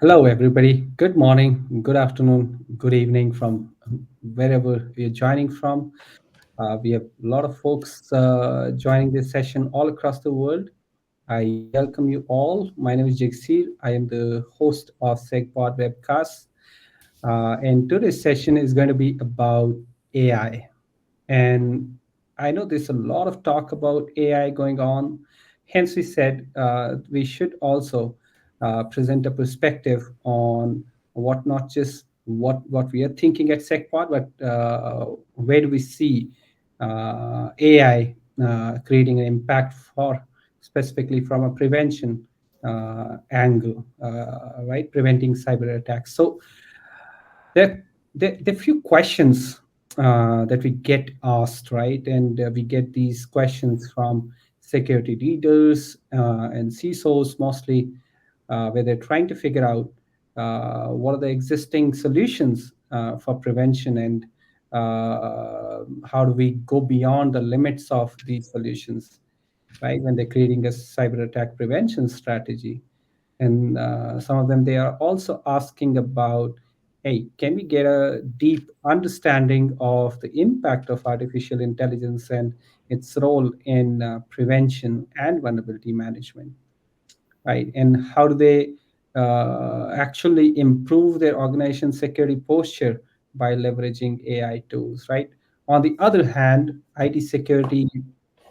Hello, everybody. Good morning, good afternoon, good evening from wherever you're joining from. We have a lot of folks joining this session all across the world. I welcome you all. My name is Jigsir. I am the host of SecPod webcast. And today's session is going to be about AI. And I know there's a lot of talk about AI going on. Hence, we said we should also present a perspective on what not just what we are thinking at SecPod, but where do we see AI creating an impact for specifically from a prevention angle, right? Preventing cyber attacks. So there are few questions that we get asked, right? And we get these questions from security leaders and CISOs mostly, where they're trying to figure out what are the existing solutions for prevention and how do we go beyond the limits of these solutions, right? When they're creating a cyber attack prevention strategy. And some of them, they are also asking about, hey, can we get a deep understanding of the impact of artificial intelligence and its role in prevention and vulnerability management, right? And how do they actually improve their organization security posture by leveraging AI tools, right? On the other hand, IT security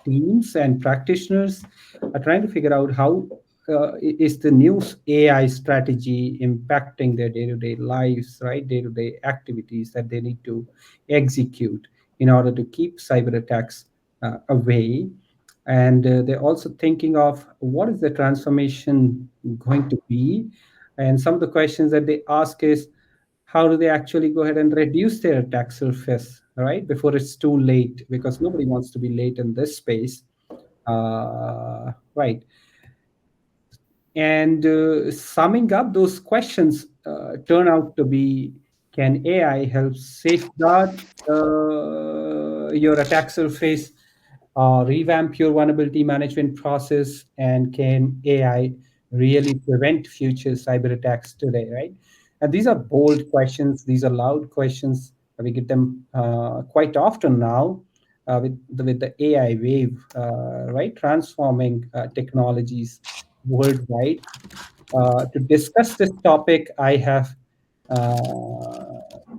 teams and practitioners are trying to figure out how is the new AI strategy impacting their day-to-day lives, right? Day-to-day activities that they need to execute in order to keep cyber attacks away. And they're also thinking of what is the transformation going to be. And some of the questions that they ask is, how do they actually go ahead and reduce their attack surface, right, before it's too late? Because nobody wants to be late in this space, right? And summing up, those questions turn out to be: can AI help safeguard your attack surface, revamp your vulnerability management process, and can AI really prevent future cyber attacks today, right? And these are bold questions, these are loud questions. We get them quite often now with the AI wave, right? Transforming technologies worldwide. To discuss this topic, I have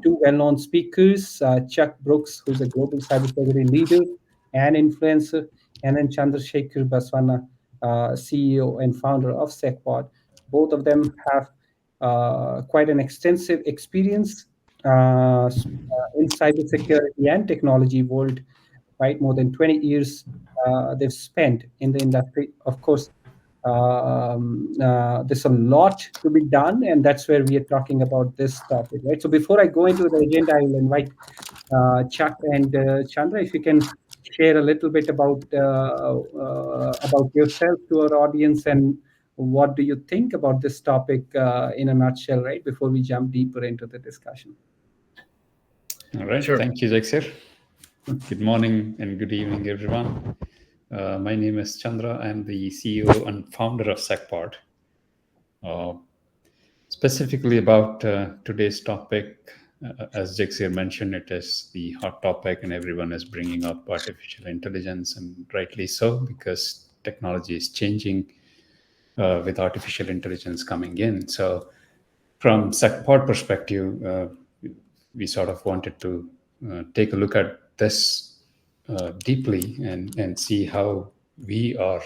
two well-known speakers, Chuck Brooks, who's a global cybersecurity leader and influencer, and then Chandrasekhar Baswana, CEO and founder of SecPod. Both of them have quite an extensive experience in cybersecurity and technology world, right? More than 20 years they've spent in the industry. Of course, there's a lot to be done, and that's where we are talking about this topic, right? So before I go into the agenda, I will invite Chuck and Chandra, if you can share a little bit about yourself to our audience and what do you think about this topic in a nutshell, right? Before we jump deeper into the discussion. All right. Sure. Thank you, Jaxir. Good morning and good evening, everyone. My name is Chandra. I'm the CEO and founder of SecPod. Uh, Specifically about today's topic, as Jaxir mentioned, it is the hot topic, and everyone is bringing up artificial intelligence, and rightly so, because technology is changing with artificial intelligence coming in. So, from SecPod perspective, we sort of wanted to take a look at this deeply and see how we are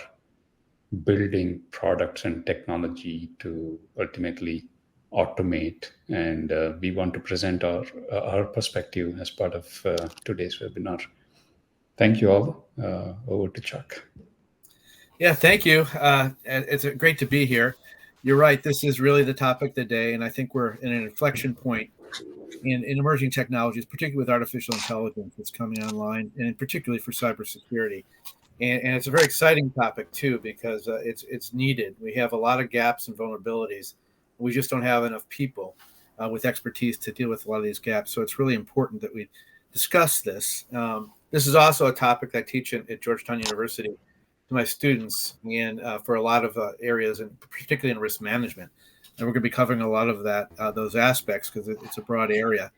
building products and technology to ultimately automate. And we want to present our perspective as part of today's webinar. Thank you all. Over to Chuck. Yeah, thank you. It's great to be here. You're right. This is really the topic of the day, and I think we're in an inflection point in emerging technologies, particularly with artificial intelligence that's coming online, and particularly for cybersecurity. And it's a very exciting topic too, because it's needed. We have a lot of gaps and vulnerabilities. We just don't have enough people with expertise to deal with a lot of these gaps. So it's really important that we discuss this. This is also a topic I teach at Georgetown University to my students, and for a lot of areas, and particularly in risk management. and we're going to be covering a lot of that those aspects because it's a broad area.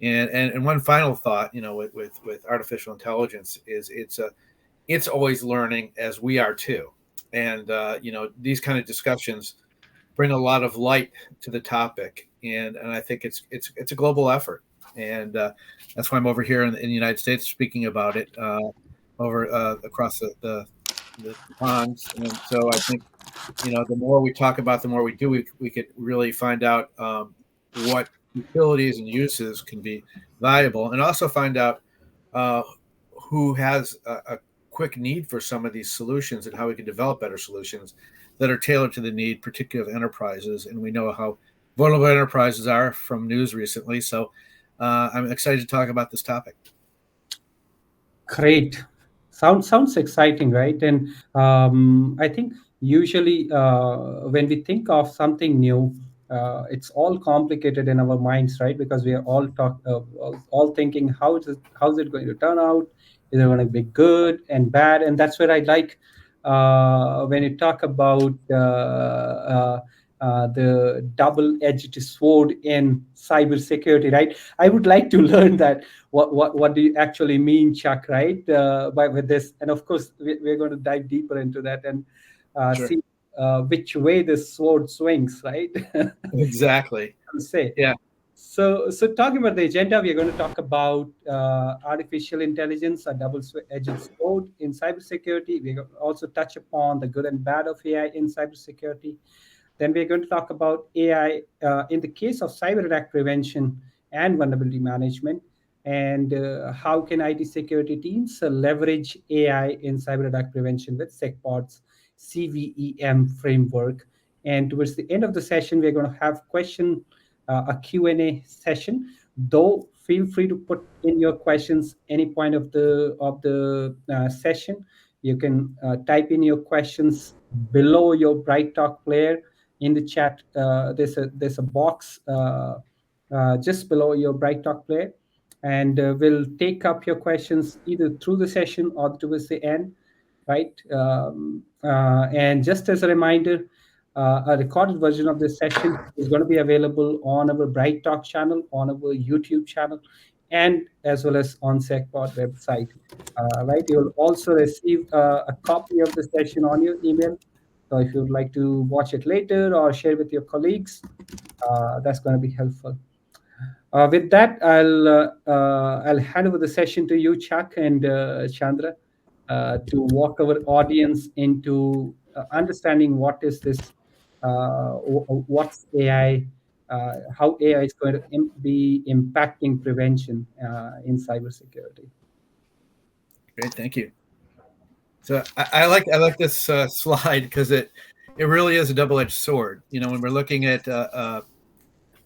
And one final thought, with artificial intelligence is it's always learning as we are too, and these kind of discussions bring a lot of light to the topic, and I think it's a global effort, and that's why I'm over here in the United States speaking about it over across the ponds, and so I think the more we talk about, the more we do, we could really find out what utilities and uses can be valuable, and also find out uh, who has a quick need for some of these solutions and how we can develop better solutions that are tailored to the need, particularly of enterprises. And we know how vulnerable enterprises are from news recently. So I'm excited to talk about this topic. Great. Sounds exciting, right? And I think usually when we think of something new, it's all complicated in our minds, right? Because we are all thinking how's it going to turn out? Is it going to be good and bad? And that's where I like when you talk about the double-edged sword in cybersecurity, right? I would like to learn that what do you actually mean, Chuck, right, by with this. And of course we're going to dive deeper into that and Sure. see which way the sword swings, right? Exactly. Say. Yeah. So talking about the agenda, we are going to talk about artificial intelligence, a double-edged sword in cybersecurity. We also touch upon the good and bad of AI in cybersecurity. Then we're going to talk about AI in the case of cyber attack prevention and vulnerability management, and how can IT security teams leverage AI in cyber attack prevention with SecPod's CVEM framework. And towards the end of the session, we're going to have a Q&A session. Though feel free to put in your questions any point of the session. You can type in your questions below your Bright Talk player in the chat. There's a box just below your Bright Talk player, and we'll take up your questions either through the session or towards the end, right? And just as a reminder, a recorded version of this session is going to be available on our Bright Talk channel, on our YouTube channel, and as well as on SecPod website. Right, you'll also receive a copy of the session on your email. So if you'd like to watch it later or share with your colleagues, that's going to be helpful. With that, I'll hand over the session to you, Chuck and Chandra, to walk our audience into understanding what is this, what's AI, how AI is going to be impacting prevention in cybersecurity. Great. Thank you. So I like this slide because it really is a double-edged sword. When we're looking at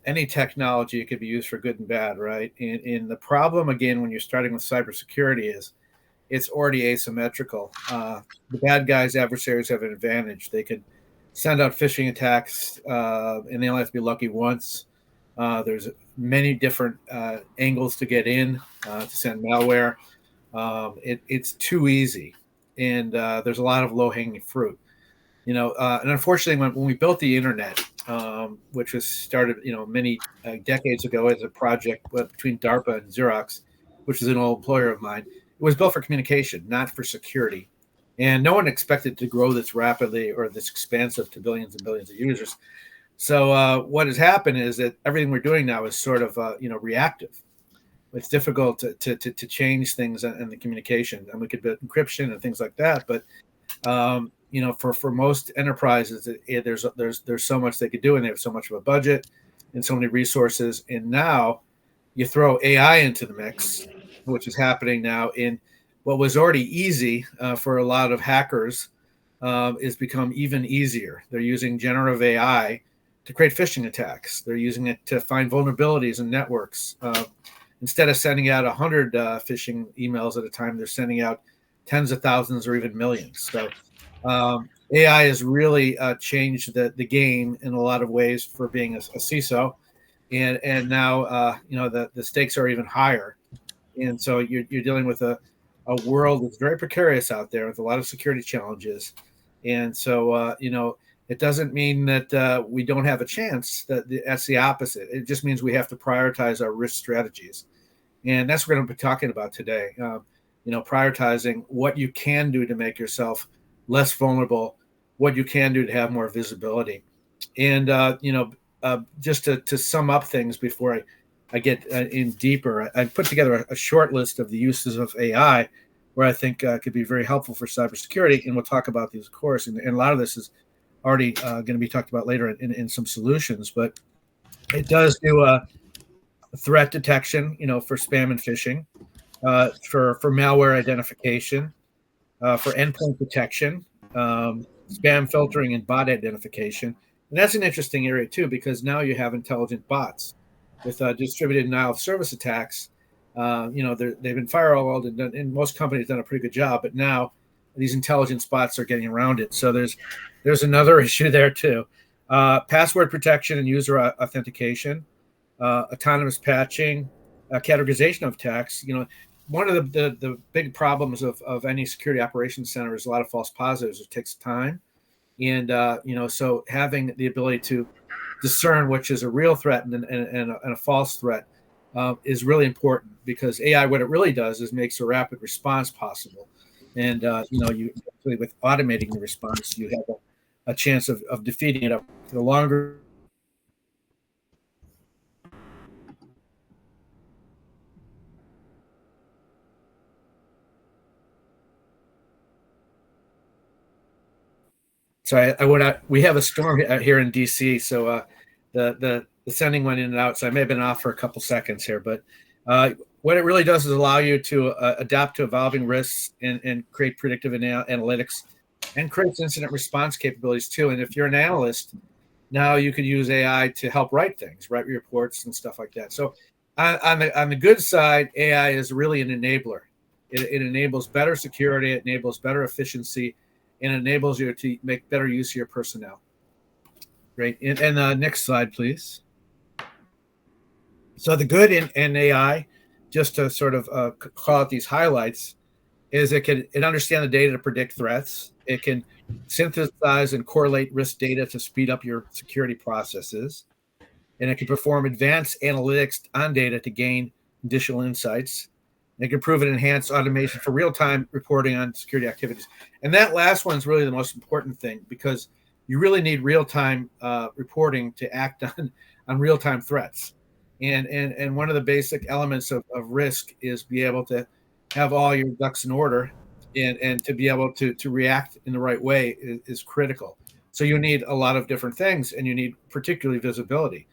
any technology, it could be used for good and bad, right? And the problem, again, when you're starting with cybersecurity is it's already asymmetrical. The bad guys, adversaries, have an advantage. They can send out phishing attacks, and they only have to be lucky once. There's many different angles to get in to send malware. It's too easy, and there's a lot of low-hanging fruit. And unfortunately, when we built the internet, which was started, many decades ago as a project between DARPA and Xerox, which is an old employer of mine, it was built for communication, not for security. And no one expected to grow this rapidly or this expansive to billions and billions of users. So what has happened is that everything we're doing now is sort of, reactive. It's difficult to change things in the communication, and we could build encryption and things like that. But for most enterprises, there's so much they could do, and they have so much of a budget and so many resources. And now you throw AI into the mix, which is happening now in what was already easy for a lot of hackers is become even easier. They're using generative AI to create phishing attacks. They're using it to find vulnerabilities in networks. Instead of sending out 100 phishing emails at a time, they're sending out tens of thousands or even millions. So AI has really changed the game in a lot of ways for being a CISO, and now the stakes are even higher, and so you're dealing with a world that's very precarious out there with a lot of security challenges, and so It doesn't mean that we don't have a chance. That's the opposite. It just means we have to prioritize our risk strategies. And that's what we're going to be talking about today. Prioritizing what you can do to make yourself less vulnerable, what you can do to have more visibility. And, just to sum up things before I get in deeper, I put together a short list of the uses of AI where I think could be very helpful for cybersecurity. And we'll talk about these, of course. And a lot of this is already going to be talked about later in some solutions. But it does do threat detection, for spam and phishing, for malware identification, for endpoint protection, spam filtering, and bot identification. And that's an interesting area too, because now you have intelligent bots with distributed denial of service attacks. They've been firewalled, and most companies have done a pretty good job, but now these intelligence bots are getting around it. So there's another issue there too. Password protection and user authentication, autonomous patching, categorization of attacks. One of the big problems of any security operations center is a lot of false positives. It takes time. And, so having the ability to discern which is a real threat and a false threat is really important, because AI, what it really does is makes a rapid response possible. And, with automating the response, you have a chance of defeating it up for the longer. So we have a storm here in DC, so the sending went in and out, so I may have been off for a couple seconds here, but what it really does is allow you to adapt to evolving risks and create predictive analytics, and creates incident response capabilities too. And if you're an analyst, now you can use AI to help write reports and stuff like that. So on the good side, AI is really an enabler. It enables better security, it enables better efficiency, and enables you to make better use of your personnel. Great. And next slide, please. So the good in AI, just to sort of call out these highlights, is it understand the data to predict threats. It can synthesize and correlate risk data to speed up your security processes. And it can perform advanced analytics on data to gain additional insights. They can improve and enhance automation for real-time reporting on security activities. And that last one is really the most important thing, because you really need real-time reporting to act on real-time threats. And one of the basic elements of risk is be able to have all your ducks in order, and to be able to react in the right way is critical. So you need a lot of different things, and you need particularly visibility.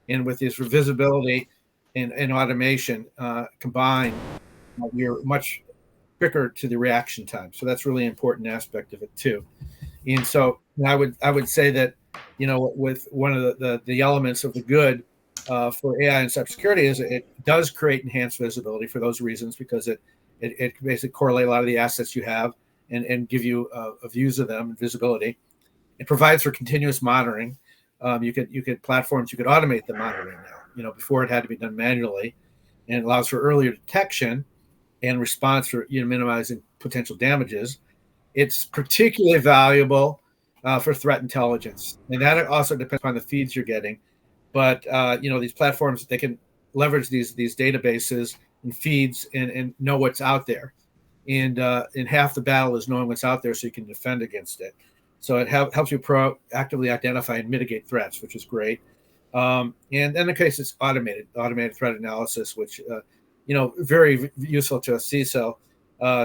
And with this visibility and automation combined, you're much quicker to the reaction time. So that's really important aspect of it too. And so I would say that, with one of the elements of the good for AI and cybersecurity is it does create enhanced visibility for those reasons, because it basically correlate a lot of the assets you have and give you views of them and visibility. It provides for continuous monitoring. You could platforms, you could automate the monitoring now. Before it had to be done manually, and it allows for earlier detection and response for minimizing potential damages. It's particularly valuable for threat intelligence, and that also depends on the feeds you're getting. But these platforms, they can leverage these databases and feeds and know what's out there, and half the battle is knowing what's out there so you can defend against it. So it helps you proactively identify and mitigate threats, which is great. And in the case, it's automated threat analysis, which very useful to a CISO.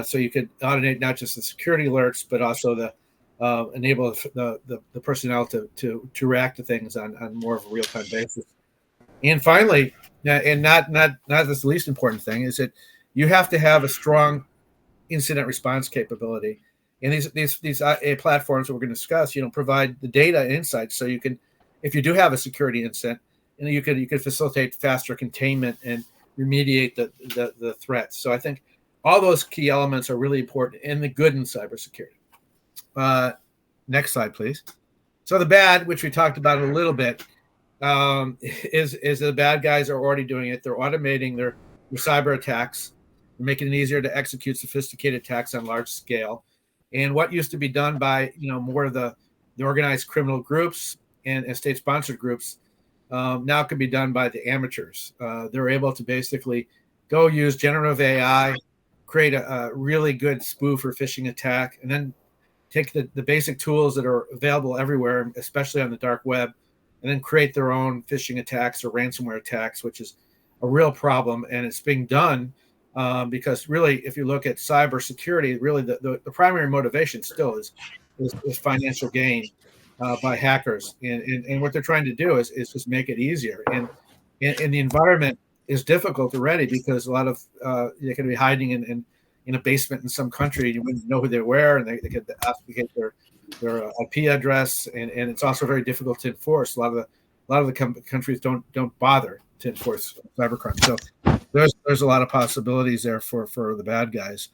So you could automate not just the security alerts, but also the enable the personnel to react to things on more of a real-time basis. And finally, and not the least important thing, is that you have to have a strong incident response capability. And these platforms that we're going to discuss, provide the data and insights, so you can, if you do have a security incident, you could facilitate faster containment and remediate the threats. So I think all those key elements are really important in the good in cybersecurity. Next slide, please. So the bad, which we talked about a little bit, is the bad guys are already doing it. They're automating their cyber attacks, making it easier to execute sophisticated attacks on large scale. And what used to be done by more of the the organized criminal groups and state-sponsored groups now can be done by the amateurs. They're able to basically go use generative AI, create a really good spoof or phishing attack, and then take the basic tools that are available everywhere, especially on the dark web, and then create their own phishing attacks or ransomware attacks, which is a real problem. And it's being done because really, if you look at cybersecurity, really the primary motivation still is financial gain by hackers. And what they're trying to do is just make it easier. And the environment is difficult already because a lot of they can be hiding in a basement in some country. You wouldn't know who they were, and they could obfuscate their IP address, and it's also very difficult to enforce. A lot of the countries don't bother to enforce cybercrime. So there's a lot of possibilities there for the bad guys.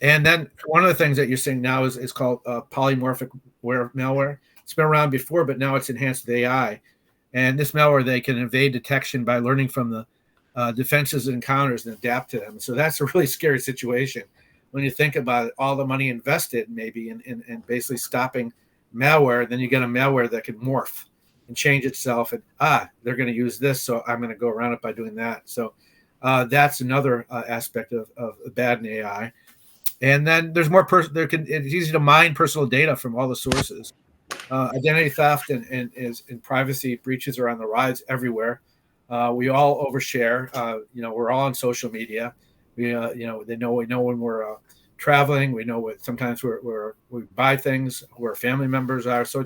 And then one of the things that you're seeing now is called polymorphic malware. It's been around before, but now it's enhanced with AI. And this malware, they can evade detection by learning from the defenses and encounters and adapt to them. So that's a really scary situation when you think about it, all the money invested maybe in basically stopping malware. Then you get a malware that can morph and change itself, and they're going to use this, so I'm going to go around it by doing that. So that's another aspect of bad in AI. And then there's more. It's easy to mine personal data from all the sources. Identity theft and privacy breaches are on the rise everywhere. We all overshare. We're all on social media. We know when we're traveling. We know what sometimes we buy things, where family members are. So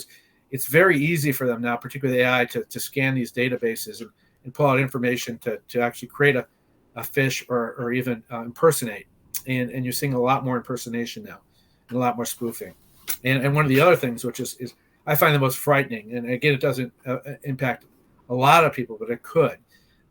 it's very easy for them now, particularly AI, to scan these databases and pull out information to actually create a phish or even impersonate. And you're seeing a lot more impersonation now and a lot more spoofing. And one of the other things, which is I find the most frightening, and again, it doesn't impact a lot of people, but it could.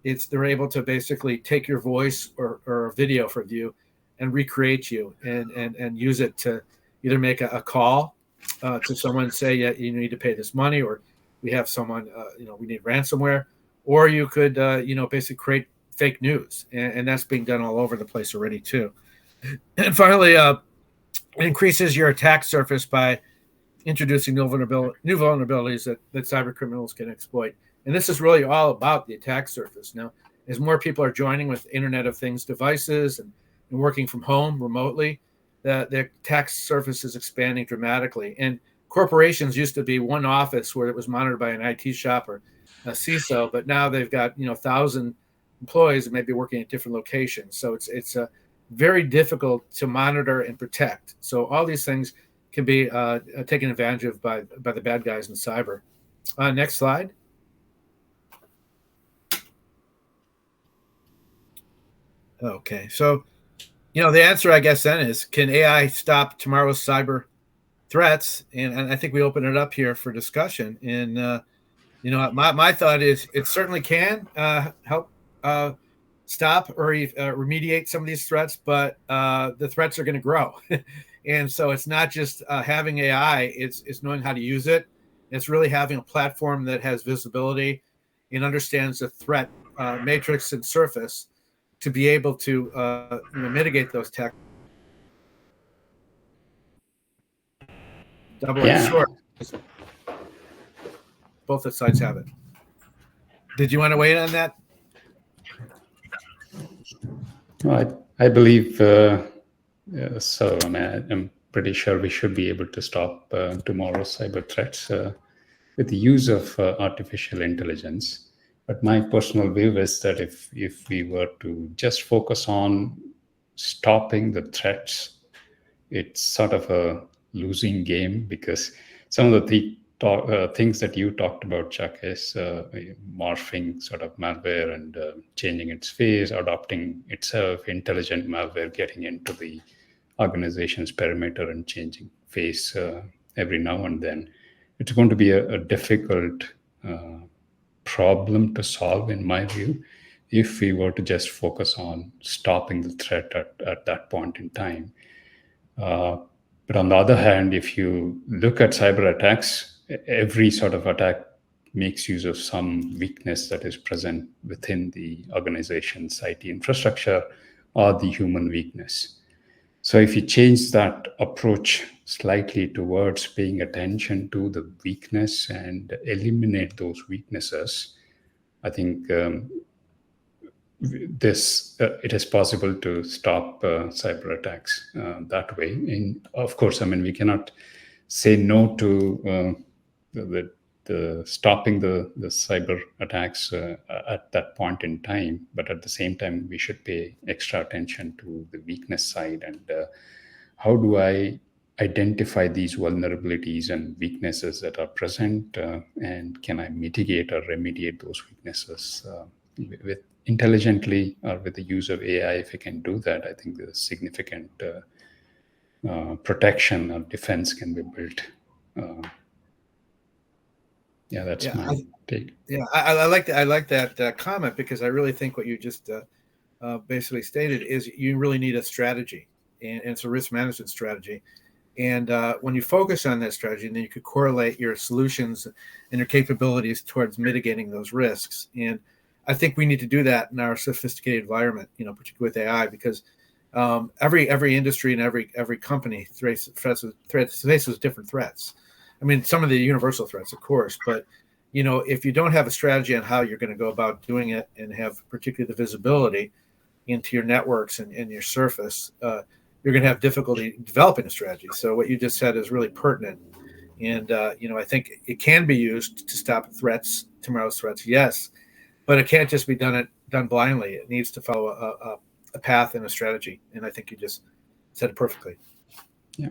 They're able to basically take your voice or video from you and recreate you and use it to either make a call to someone, say, yeah, you need to pay this money, or we have someone, we need ransomware, or you could, basically create fake news. And that's being done all over the place already too. And finally, it increases your attack surface by introducing new vulnerabilities that cyber criminals can exploit. And this is really all about the attack surface. Now, as more people are joining with Internet of Things devices and working from home remotely, the attack surface is expanding dramatically. And corporations used to be one office where it was monitored by an IT shop or a CISO, but now they've got 1,000 employees that may be working at different locations. So it's very difficult to monitor and protect. So all these things can be taken advantage of by the bad guys in cyber. Next slide. Okay, so the answer, I guess, then is, can AI stop tomorrow's cyber threats? And I think we open it up here for discussion. And my thought is it certainly can help stop or remediate some of these threats, but the threats are going to grow. And so it's not just having AI, it's knowing how to use it. It's really having a platform that has visibility and understands the threat matrix and surface to be able to mitigate those attacks. Double-edged sword. Both the sides have it. Did you want to weigh in on that? I believe so. I mean, I'm pretty sure we should be able to stop tomorrow's cyber threats with the use of artificial intelligence. But my personal view is that if we were to just focus on stopping the threats, it's sort of a losing game, because some of the things that you talked about, Chuck, is morphing sort of malware and changing its face, adopting itself, intelligent malware getting into the organization's perimeter and changing face every now and then. It's going to be a difficult problem to solve, in my view, if we were to just focus on stopping the threat at that point in time. But on the other hand, if you look at cyber attacks, every sort of attack makes use of some weakness that is present within the organization's IT infrastructure or the human weakness. So if you change that approach slightly towards paying attention to the weakness and eliminate those weaknesses, I think it is possible to stop cyber attacks that way. And of course, I mean, we cannot say no to the stopping the cyber attacks at that point in time, but at the same time, we should pay extra attention to the weakness side and how do I identify these vulnerabilities and weaknesses that are present, and can I mitigate or remediate those weaknesses with intelligently or with the use of AI? If I can do that, I think there's significant protection or defense can be built. Yeah, that's my take. Yeah, I like that. I like that comment because I really think what you just basically stated is you really need a strategy, and it's a risk management strategy. And when you focus on that strategy, then you could correlate your solutions and your capabilities towards mitigating those risks. And I think we need to do that in our sophisticated environment, particularly with AI, because every industry and every company faces different threats. I mean, some of the universal threats, of course, but if you don't have a strategy on how you're going to go about doing it and have particularly the visibility into your networks and your surface, you're going to have difficulty developing a strategy. So what you just said is really pertinent. And, I think it can be used to stop tomorrow's threats, yes, but it can't just be done blindly. It needs to follow a path and a strategy. And I think you just said it perfectly. Yeah.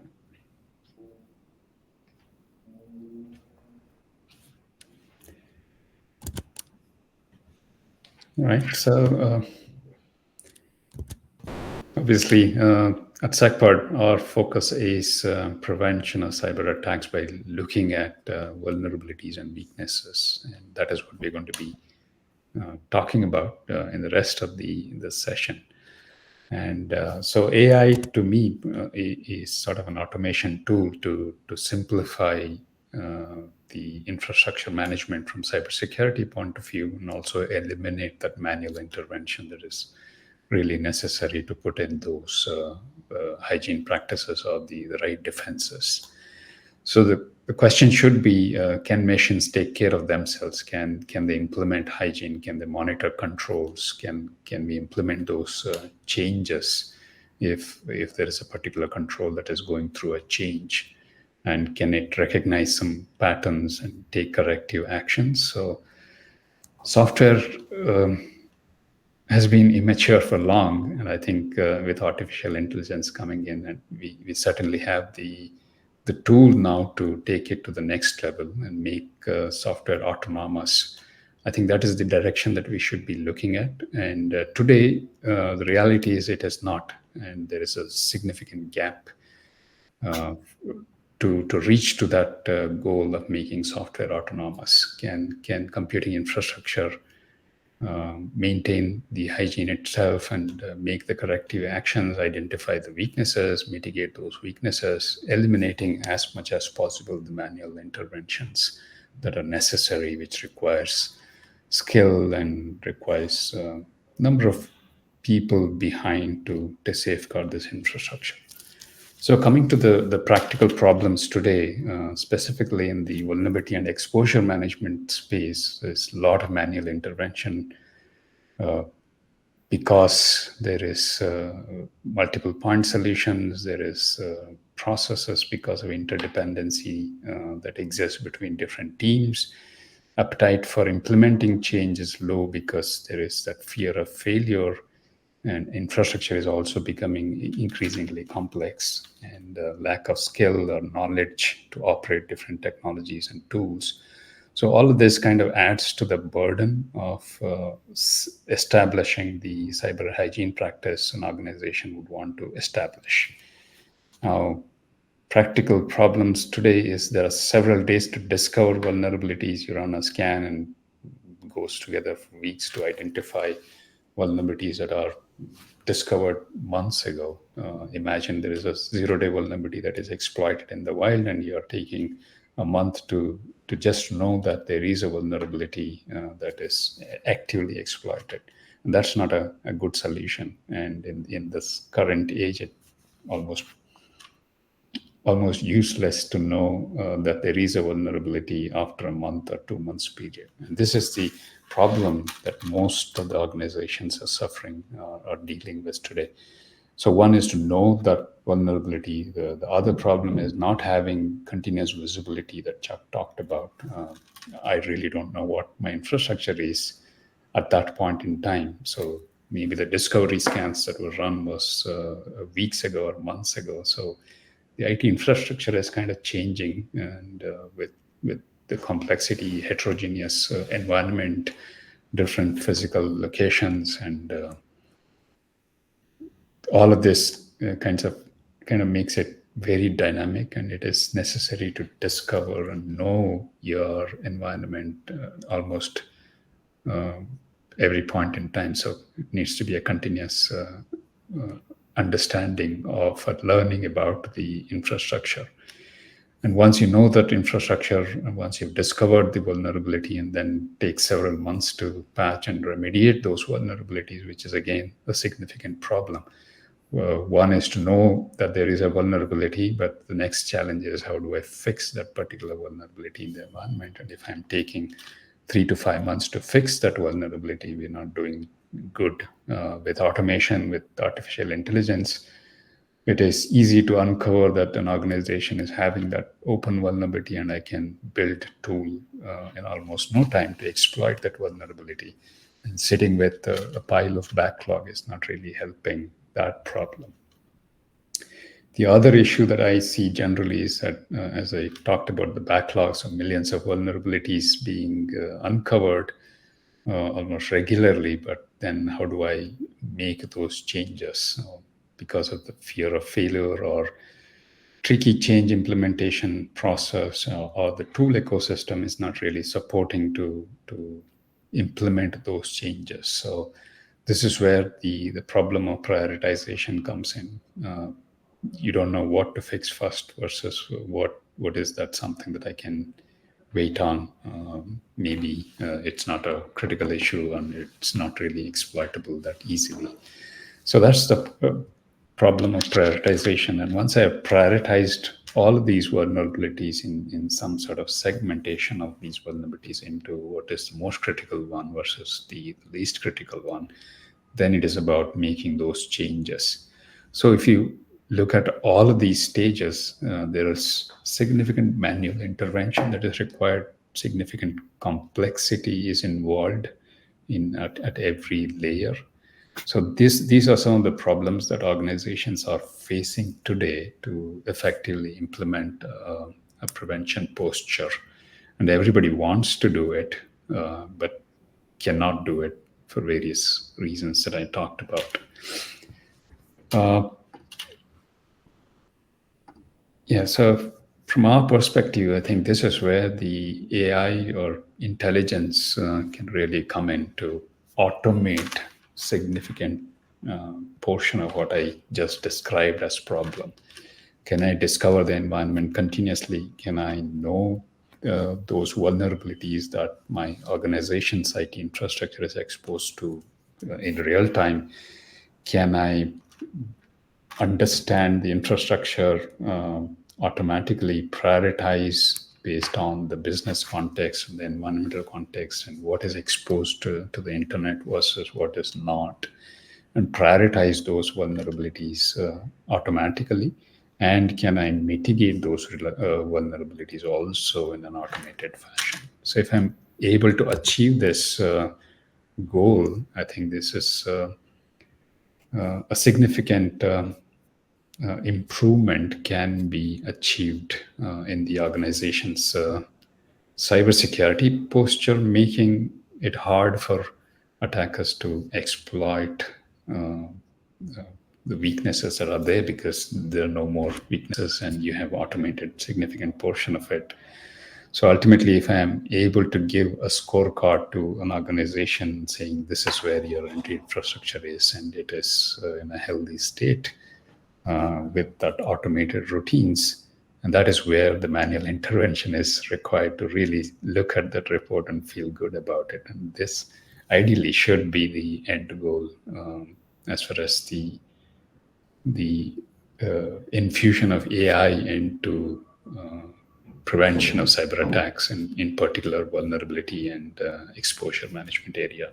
All right. So obviously, at SecPod, our focus is prevention of cyber attacks by looking at vulnerabilities and weaknesses, and that is what we're going to be talking about in the rest of the session. And so AI, to me, is sort of an automation tool to simplify the infrastructure management from cybersecurity point of view, and also eliminate that manual intervention that is really necessary to put in those hygiene practices or the right defenses. So the question should be, can machines take care of themselves? Can they implement hygiene? Can they monitor controls? Can we implement those changes if there is a particular control that is going through a change? And can it recognize some patterns and take corrective actions? So software has been immature for long, and I think with artificial intelligence coming in, and we certainly have the tool now to take it to the next level and make software autonomous. I think that is the direction that we should be looking at. And today, the reality is it is not, and there is a significant gap to reach to that goal of making software autonomous. Can computing infrastructure maintain the hygiene itself and make the corrective actions, identify the weaknesses, mitigate those weaknesses, eliminating as much as possible the manual interventions that are necessary, which requires skill and requires a number of people behind to safeguard this infrastructure. So coming to the practical problems today, specifically in the vulnerability and exposure management space, there's a lot of manual intervention because there is multiple point solutions, there is processes because of interdependency that exists between different teams. Appetite for implementing change is low because there is that fear of failure, and infrastructure is also becoming increasingly complex, and lack of skill or knowledge to operate different technologies and tools. So all of this kind of adds to the burden of establishing the cyber hygiene practice an organization would want to establish. Now, practical problems today is there are several days to discover vulnerabilities. You run a scan and goes together for weeks to identify vulnerabilities that are discovered months ago. Imagine there is a zero-day vulnerability that is exploited in the wild, and you're taking a month to just know that there is a vulnerability that is actively exploited. And that's not a good solution. And in this current age, almost useless to know that there is a vulnerability after a month or 2 months period. And this is the problem that most of the organizations are suffering or dealing with today. So one is to know that vulnerability. The other problem is not having continuous visibility that Chuck talked about. I really don't know what my infrastructure is at that point in time. So maybe the discovery scans that were run was weeks ago or months ago. So the IT infrastructure is kind of changing, and with the complexity, heterogeneous environment, different physical locations, and all of this kind of makes it very dynamic, and it is necessary to discover and know your environment almost every point in time. So it needs to be a continuous understanding of learning about the infrastructure. And once you know that infrastructure, and once you've discovered the vulnerability, and then take several months to patch and remediate those vulnerabilities, which is again a significant problem. One is to know that there is a vulnerability, but the next challenge is how do I fix that particular vulnerability in the environment? And if I'm taking 3 to 5 months to fix that vulnerability, we're not doing good. With automation, with artificial intelligence, it is easy to uncover that an organization is having that open vulnerability, and I can build a tool in almost no time to exploit that vulnerability. And sitting with a pile of backlog is not really helping that problem. The other issue that I see generally is that, as I talked about the backlogs of millions of vulnerabilities being uncovered almost regularly, but then how do I make those changes? Because of the fear of failure or tricky change implementation process, or the tool ecosystem is not really supporting to implement those changes. So this is where the problem of prioritization comes in. You don't know what to fix first versus what is that something that I can wait on. Maybe it's not a critical issue and it's not really exploitable that easily. So that's the problem of prioritization. And once I have prioritized all of these vulnerabilities in some sort of segmentation of these vulnerabilities into what is the most critical one versus the least critical one, then it is about making those changes. So if you look at all of these stages, there is significant manual intervention that is required, significant complexity is involved at every layer. So these are some of the problems that organizations are facing today to effectively implement a prevention posture. And everybody wants to do it, but cannot do it for various reasons that I talked about. So from our perspective, I think this is where the AI or intelligence can really come in to automate significant portion of what I just described as problem. Can I discover the environment continuously? Can I know those vulnerabilities that my organization's IT infrastructure is exposed to in real time? Can I understand the infrastructure, automatically prioritize based on the business context, the environmental context, and what is exposed to the internet versus what is not, and prioritize those vulnerabilities automatically? And can I mitigate those vulnerabilities also in an automated fashion? So if I'm able to achieve this goal, I think this is a significant improvement can be achieved in the organization's cybersecurity posture, making it hard for attackers to exploit the weaknesses that are there, because there are no more weaknesses and you have automated significant portion of it. So ultimately, if I am able to give a scorecard to an organization saying this is where your infrastructure is and it is in a healthy state, with that automated routines, and that is where the manual intervention is required to really look at that report and feel good about it. And this ideally should be the end goal as far as the infusion of AI into prevention of cyber attacks, and in particular vulnerability and exposure management area.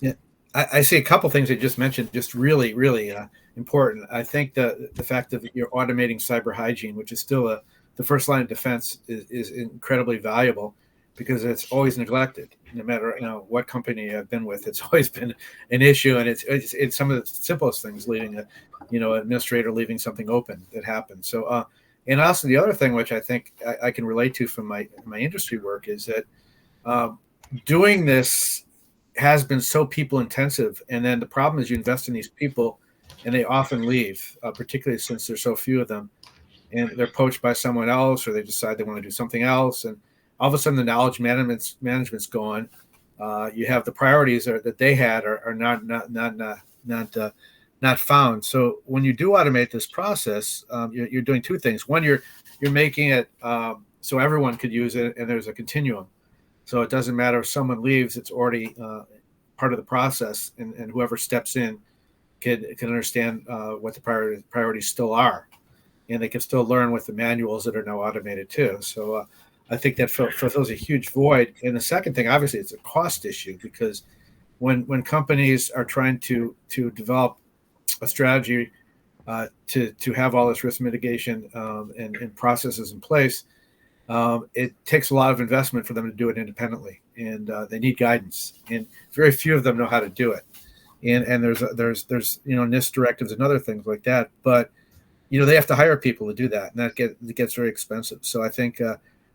Yeah, I see a couple things you just mentioned, just really, really important. I think the fact that you're automating cyber hygiene, which is still the first line of defense, is incredibly valuable because it's always neglected. No matter what company I've been with, it's always been an issue, and it's some of the simplest things leading a administrator leaving something open that happens. So and also the other thing which I think I can relate to from my industry work is that doing this has been so people intensive, and then the problem is you invest in these people and they often leave, particularly since there's so few of them, and they're poached by someone else, or they decide they want to do something else, and all of a sudden the knowledge management's gone. You have the priorities that they had are not found. So when you do automate this process, you're doing two things. One, you're making it so everyone could use it, and there's a continuum. So it doesn't matter if someone leaves; it's already part of the process, and whoever steps in can understand what the priorities still are, and they can still learn with the manuals that are now automated too. So I think that fulfills a huge void. And the second thing, obviously, it's a cost issue, because when companies are trying to develop a strategy to have all this risk mitigation and processes in place, it takes a lot of investment for them to do it independently, and they need guidance, and very few of them know how to do it. And there's NIST directives and other things like that, but they have to hire people to do that, and it gets very expensive. So I think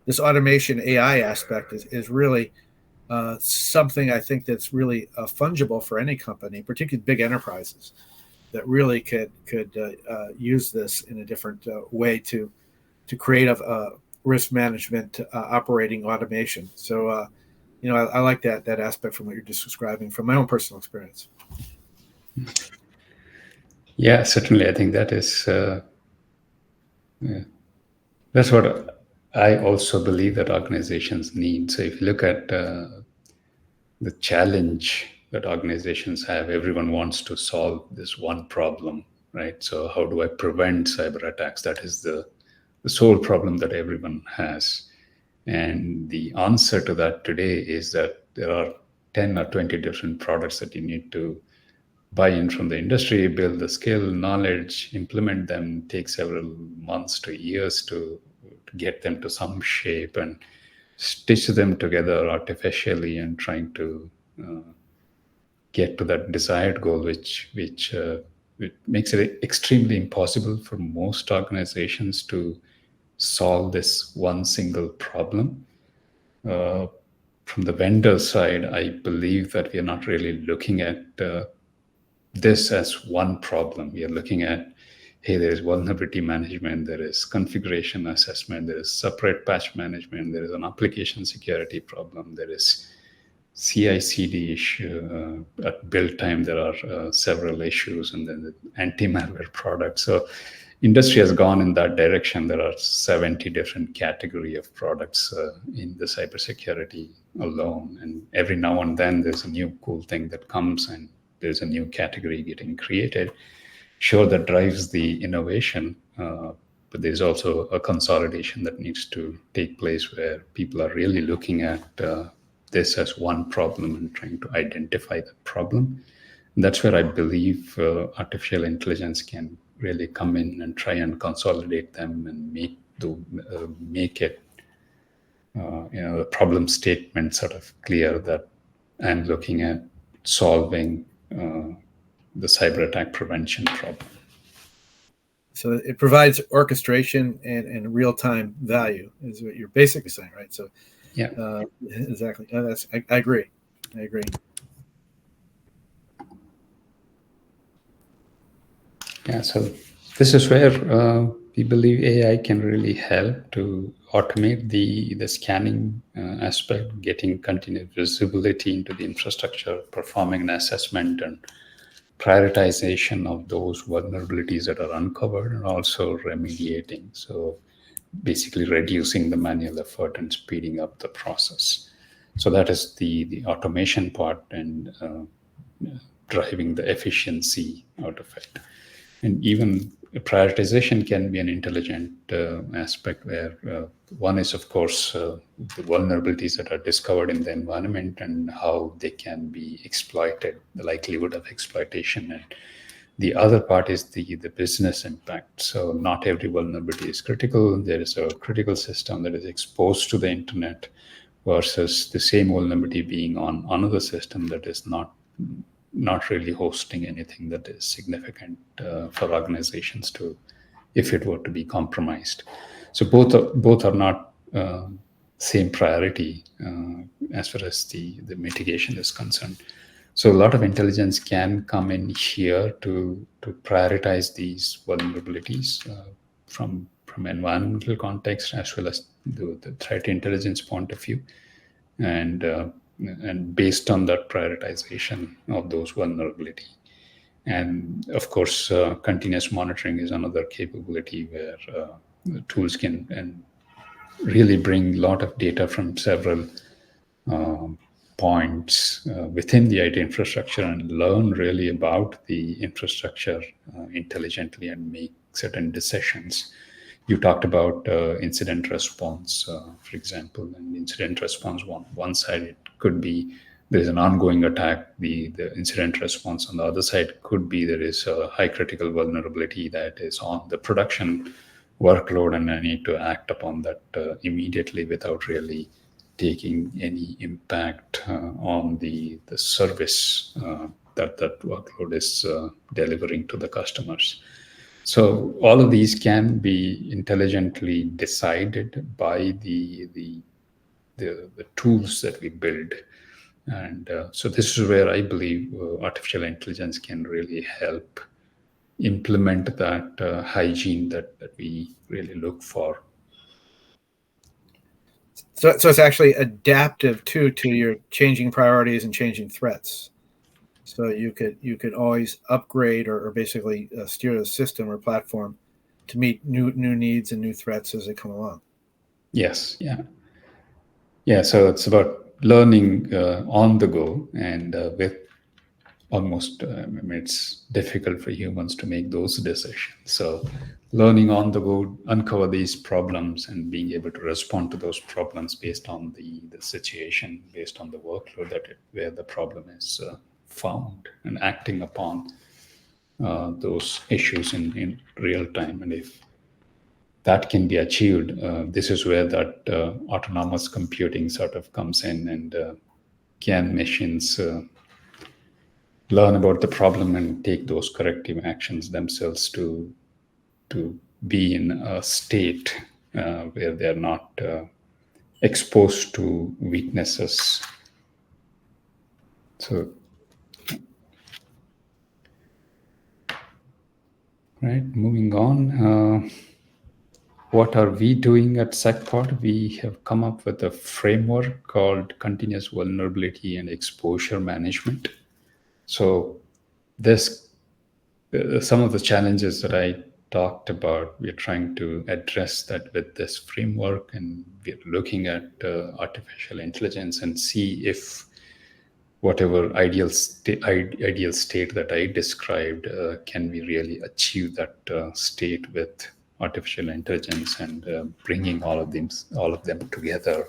this automation AI aspect is really something I think that's really fungible for any company, particularly big enterprises, that really could use this in a different way to create a risk management operating automation. So I like that aspect from what you're just describing from my own personal experience. Yeah, certainly. I think that is that's what I also believe that organizations need. So if you look at the challenge that organizations have, everyone wants to solve this one problem, right? So how do I prevent cyber attacks? That is the sole problem that everyone has. And the answer to that today is that there are 10 or 20 different products that you need to buy in from the industry, build the skill, knowledge, implement them, take several months to years to get them to some shape, and stitch them together artificially and trying to get to that desired goal, which makes it extremely impossible for most organizations to solve this one single problem. From the vendor side, I believe that we are not really looking at this as one problem. We are looking at, hey, there is vulnerability management, there is configuration assessment, there is separate patch management, there is an application security problem, there is CI/CD issue. At build time, there are several issues, and then the anti-malware product. So industry has gone in that direction. There are 70 different category of products in the cybersecurity alone. And every now and then there's a new cool thing that comes, and there's a new category getting created. Sure, that drives the innovation, but there's also a consolidation that needs to take place where people are really looking at this as one problem and trying to identify the problem. And that's where I believe artificial intelligence can really come in and try and consolidate them and make it the problem statement sort of clear, that I'm looking at solving the cyber attack prevention problem. So it provides orchestration and real-time value, is what you're basically saying, right? So yeah, exactly. I agree. Yeah, so this is where we believe AI can really help to automate the scanning aspect, getting continuous visibility into the infrastructure, performing an assessment and prioritization of those vulnerabilities that are uncovered, and also remediating. So basically reducing the manual effort and speeding up the process. So that is the automation part, and driving the efficiency out of it. And even prioritization can be an intelligent aspect where one is, of course, the vulnerabilities that are discovered in the environment and how they can be exploited, the likelihood of exploitation. And the other part is the business impact. So not every vulnerability is critical. There is a critical system that is exposed to the internet versus the same vulnerability being on another system that is not really hosting anything that is significant for organizations to, if it were to be compromised. So both are not same priority as far as the mitigation is concerned. So a lot of intelligence can come in here to prioritize these vulnerabilities from environmental context as well as the threat intelligence point of view, and based on that prioritization of those vulnerability. And of course, continuous monitoring is another capability where tools can and really bring a lot of data from several points within the IT infrastructure and learn really about the infrastructure intelligently and make certain decisions. You talked about incident response, for example, and incident response one side it could be there's an ongoing attack. The incident response on the other side could be there is a high critical vulnerability that is on the production workload, and I need to act upon that immediately without really taking any impact on the service that workload is delivering to the customers. So all of these can be intelligently decided by the tools that we build. And so this is where I believe artificial intelligence can really help implement that hygiene that we really look for. So it's actually adaptive to your changing priorities and changing threats. So you could always upgrade or basically steer the system or platform to meet new needs and new threats as they come along. Yes, yeah. So it's about learning on the go, and with almost, it's difficult for humans to make those decisions. So learning on the go, uncover these problems, and being able to respond to those problems based on the situation, based on the workload where the problem is found, and acting upon those issues in real time. And if that can be achieved, this is where that autonomous computing sort of comes in, and can machines learn about the problem and take those corrective actions themselves to be in a state where they're not exposed to weaknesses. So, right, moving on. What are we doing at SecPod? We have come up with a framework called Continuous Vulnerability and Exposure Management. So this, some of the challenges that I talked about, we're trying to address that with this framework, and we're looking at artificial intelligence and see if whatever ideal state that I described, can we really achieve that state with artificial intelligence, and bringing all of them together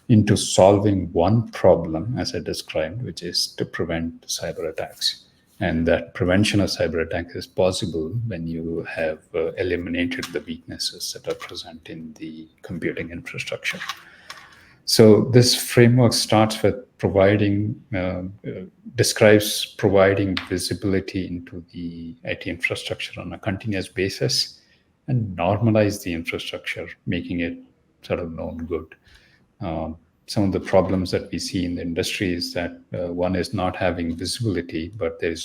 into solving one problem, as I described, which is to prevent cyber attacks. And that prevention of cyber attacks is possible when you have eliminated the weaknesses that are present in the computing infrastructure. So this framework starts with describes providing visibility into the IT infrastructure on a continuous basis, and normalize the infrastructure, making it sort of known good. Some of the problems that we see in the industry is that one is not having visibility, but there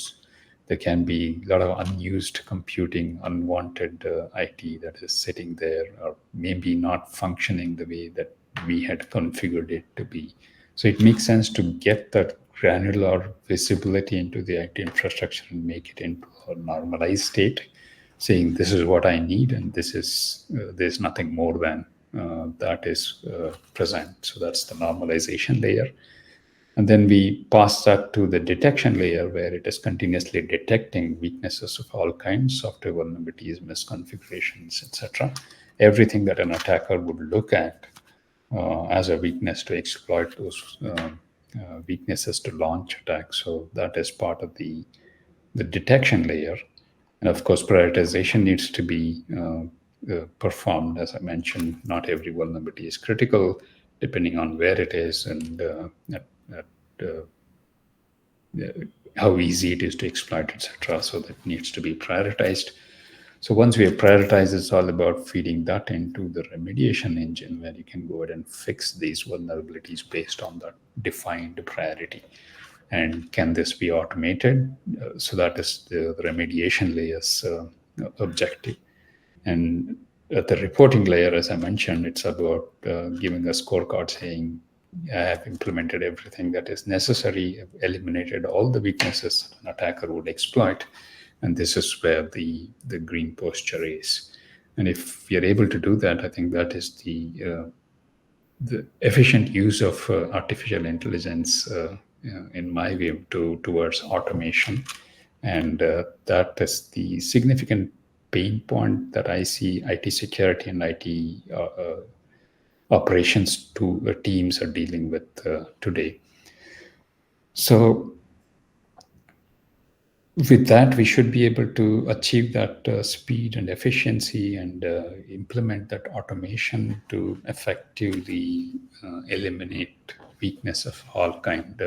can be a lot of unused computing, unwanted IT that is sitting there, or maybe not functioning the way that we had configured it to be. So it makes sense to get that granular visibility into the IT infrastructure and make it into a normalized state, saying this is what I need, and there's nothing more than that is present. So that's the normalization layer. And then we pass that to the detection layer, where it is continuously detecting weaknesses of all kinds, software vulnerabilities, misconfigurations, etc. Everything that an attacker would look at as a weakness to exploit those weaknesses to launch attacks. So that is part of the detection layer. And of course, prioritization needs to be performed. As I mentioned, not every vulnerability is critical, depending on where it is and how easy it is to exploit, etc. So that needs to be prioritized. So once we have prioritized, it's all about feeding that into the remediation engine, where you can go ahead and fix these vulnerabilities based on that defined priority. And can this be automated? So that is the remediation layer's objective. And at the reporting layer, as I mentioned, it's about giving a scorecard saying, I have implemented everything that is necessary, I've eliminated all the weaknesses an attacker would exploit. And this is where the green posture is. And if you're able to do that, I think that is the efficient use of artificial intelligence, in my view, towards automation. And that is the significant pain point that I see IT security and IT operations teams are dealing with today. So with that, we should be able to achieve that speed and efficiency and implement that automation to effectively eliminate weakness of all kind.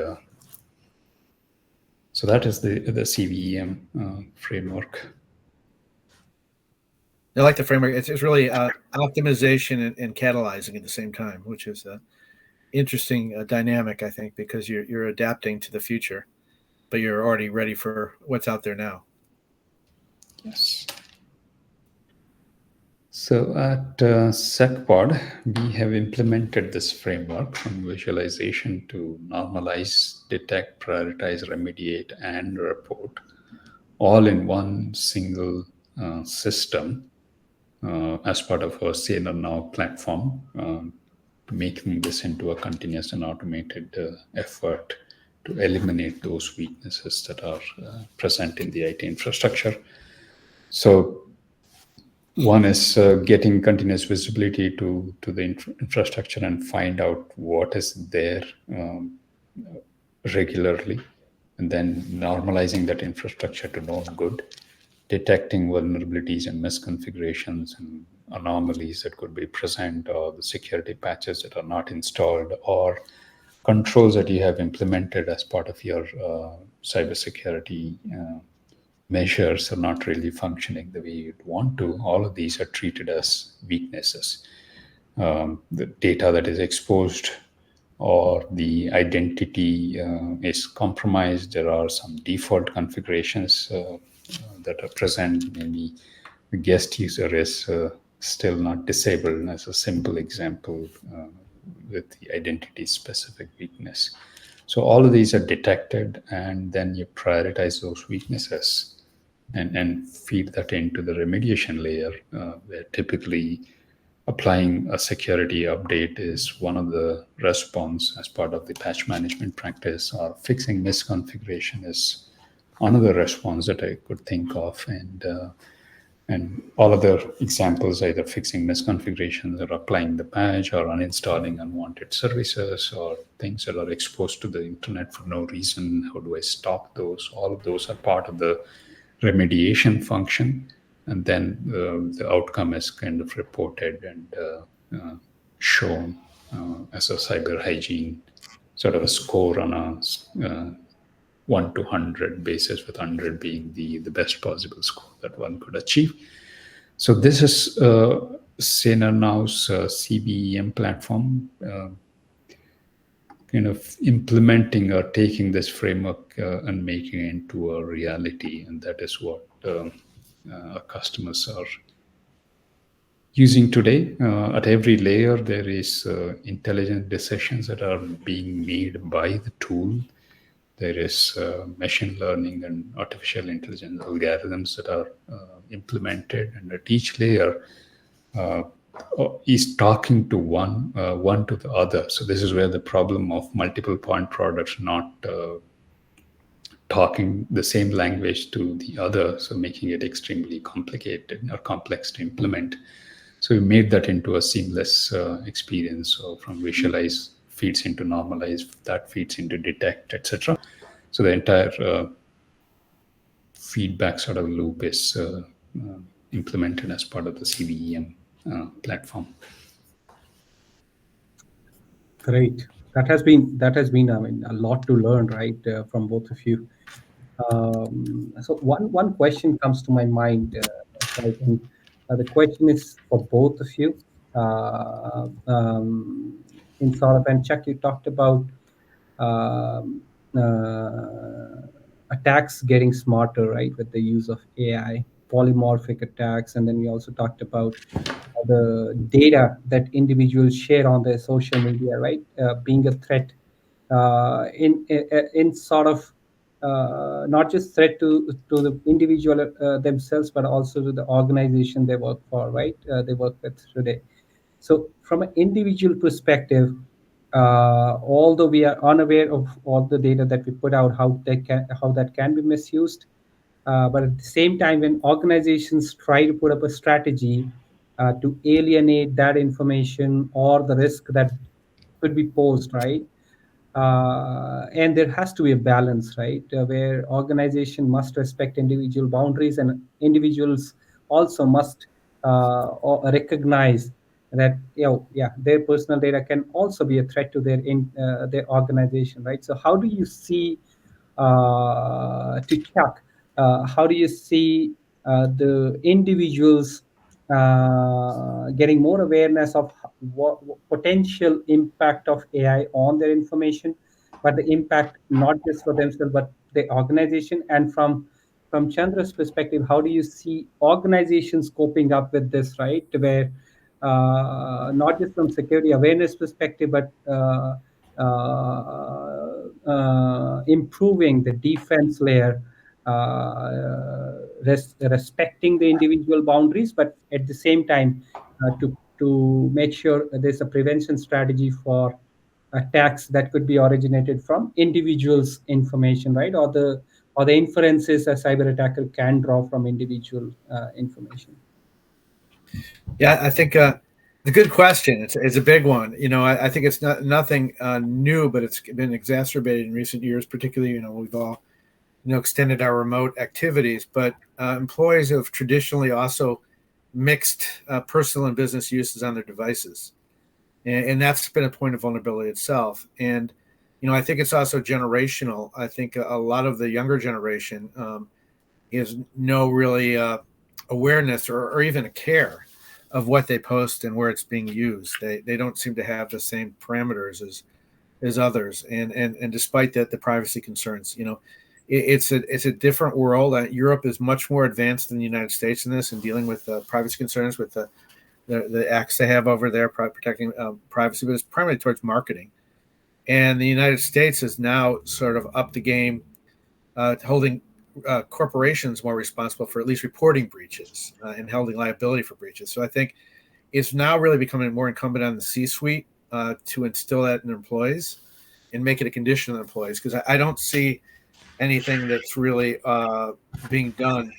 So that is the CVEM framework. I like the framework. It's really optimization and catalyzing at the same time, which is an interesting dynamic, I think, because you're adapting to the future, but you're already ready for what's out there now. Yes. So at SecPod, we have implemented this framework from visualization to normalize, detect, prioritize, remediate, and report, all in one single system as part of our SanerNow platform, making this into a continuous and automated effort to eliminate those weaknesses that are present in the IT infrastructure. So one is getting continuous visibility to the infrastructure and find out what is there regularly, and then normalizing that infrastructure to known good, detecting vulnerabilities and misconfigurations and anomalies that could be present, or the security patches that are not installed, or controls that you have implemented as part of your cybersecurity measures are not really functioning the way you'd want to. All of these are treated as weaknesses. The data that is exposed or the identity is compromised. There are some default configurations that are present. Maybe the guest user is still not disabled, as a simple example, with the identity specific weakness. So all of these are detected, and then you prioritize those weaknesses and feed that into the remediation layer, where typically applying a security update is one of the response as part of the patch management practice, or fixing misconfiguration is another response that I could think of. And all other examples, either fixing misconfigurations or applying the patch or uninstalling unwanted services or things that are exposed to the internet for no reason. How do I stop those? All of those are part of the remediation function. And then the outcome is kind of reported and shown as a cyber hygiene, sort of a score on a 1 to 100 basis, with 100 being the best possible score that one could achieve. So this is SanerNow's CVEM platform, kind of implementing or taking this framework and making it into a reality. And that is what our customers are using today. At every layer, there is intelligent decisions that are being made by the tool. There is machine learning and artificial intelligence algorithms that are implemented, and at each layer, is talking to one to the other. So this is where the problem of multiple point products not talking the same language to the other, so making it extremely complicated or complex to implement. So we made that into a seamless experience. So from visualize feeds into normalize, that feeds into detect, etc. So the entire feedback sort of loop is implemented as part of the CVEM platform. Great. That has been I mean a lot to learn, right, from both of you. So one question comes to my mind, right, and the question is for both of you. In sort of, and Chuck, you talked about um, attacks getting smarter, right, with the use of AI, polymorphic attacks, and then we also talked about the data that individuals share on their social media, right, being a threat in sort of not just threat to the individual themselves, but also to the organization they work for, right? They work with today. So from an individual perspective, although we are unaware of all the data that we put out, how that can be misused, but at the same time, when organizations try to put up a strategy to alienate that information or the risk that could be posed, right? And there has to be a balance, right, where organization must respect individual boundaries, and individuals also must recognize that yeah, their personal data can also be a threat to their organization, right? So how do you see to Chuck, how do you see the individuals getting more awareness of what potential impact of AI on their information, but the impact not just for themselves but the organization? And from Chandra's perspective, how do you see organizations coping up with this, right? Where not just from security awareness perspective, but improving the defense layer, respecting the individual boundaries, but at the same time to make sure there's a prevention strategy for attacks that could be originated from individuals' information, right? Or the inferences a cyber attacker can draw from individual information. Yeah, I think it's a good question. It's a big one. I think it's nothing new, but it's been exacerbated in recent years. Particularly, we've all extended our remote activities, but employees have traditionally also mixed personal and business uses on their devices, and that's been a point of vulnerability itself. And I think it's also generational. I think a lot of the younger generation is no really awareness or even a care of what they post and where it's being used. They don't seem to have the same parameters as others, and despite that, the privacy concerns, it's a different world. Europe is much more advanced than the United States in this, and dealing with privacy concerns with the acts they have over there protecting privacy, but it's primarily towards marketing. And the United States is now sort of up the game, holding corporations more responsible for at least reporting breaches and holding liability for breaches. So I think it's now really becoming more incumbent on the C-suite to instill that in employees and make it a condition of employees, because I don't see anything that's really being done,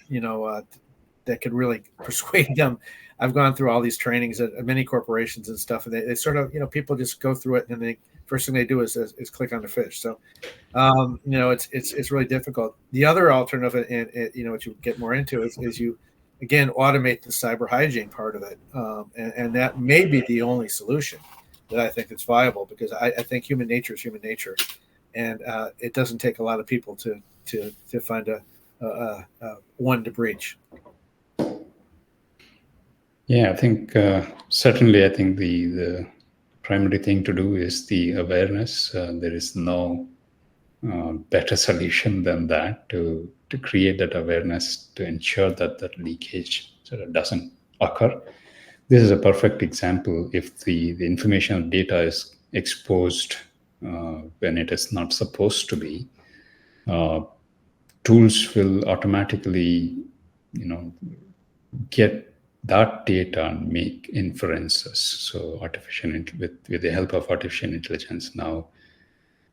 that could really persuade them. I've gone through all these trainings at many corporations and stuff, and they sort of, people just go through it, and then first thing they do is click on the fish. So, it's really difficult. The other alternative, and what you get more into is you, again, automate the cyber hygiene part of it, and that may be the only solution that I think is viable, because I think human nature is human nature, and it doesn't take a lot of people to find a one to breach. Yeah, I think certainly, I think the primary thing to do is the awareness. There is no better solution than that, to create that awareness, to ensure that that leakage sort of doesn't occur. This is a perfect example. If the information data is exposed when it is not supposed to be, tools will automatically, get that data and make inferences. So with the help of artificial intelligence now,